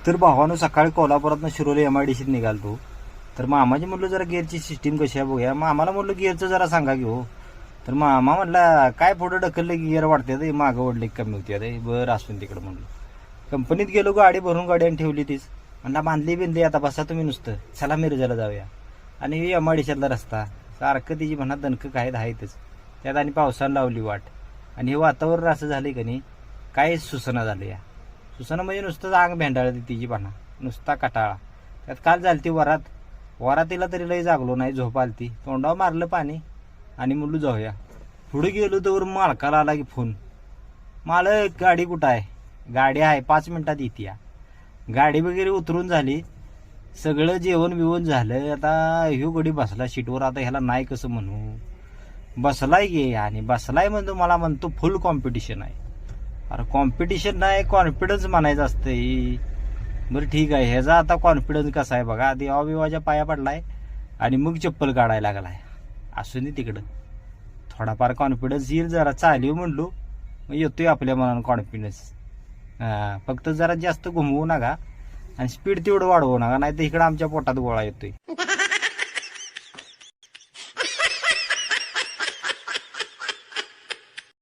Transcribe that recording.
तर भावानं सकाळी कोल्हापुरातनं शिरोली MIDCत निघालतो. तर मामाजी म्हणलं जरा गिअरची सिस्टीम कशी आहे बघूया. मामाला म्हणलं गिअरचं जरा सांगा की हो. तर मामा म्हणला काय पुढं ढकललं की गिअर वाढते ते मागं ओढले कमी होती अरे बरं असून तिकडं म्हणलं. कंपनीत गेलो गाडी भरून गाडी आणि ठेवली तीच. म्हणला बांधली बिंदली आता बसा तुम्ही नुसतं चला मिरजाला जाऊया. आणि MIDCतला रस्ता सारखं तिची म्हणा दणकं काय आहेतच. त्यात आणि पावसानं लावली वाट आणि हे वातावरण असं झालं की नाही काय सुसना झालं या. सुसना म्हणजे नुसतंच आग भेंडाळती तिची म्हणा नुसता कटाळा. त्यात काल झालती वरातीला तरी लई जागलो नाही झोप आलती तोंडावर मारलं पाणी आणि म्हणलो जाऊया. पुढे गेलो तर मालकाला आला की फोन मालक गाडी कुठं आहे. गाडी आहे 5 मिनिटात येते या. गाडी वगैरे उतरून झाली सगळं जेवण बिवण झालं. आता ह्यो गडी बसला सीटवर आता ह्याला नाही कसं म्हणू. बसलाय गे आणि बसलाय म्हणतो मला म्हणतो फुल कॉम्पिटिशन आहे. अरे कॉम्पिटिशन नाही कॉन्फिडन्स म्हणायचं असतंय. बरं ठीक आहे ह्याचा आता कॉन्फिडन्स कसा आहे बघा. आधी अविवाच्या पाया पडलाय आणि मग चप्पल काढायला लागलाय. असू दे तिकडं थोडाफार कॉन्फिडन्स येईल जरा चालू म्हणलो मग येतोय आपल्या मनानं कॉन्फिडन्स. फक्त जरा जास्त घुमवू नका आणि स्पीड तेवढं वाढवू नका नाही तर इकडं आमच्या पोटात गोळा येतोय.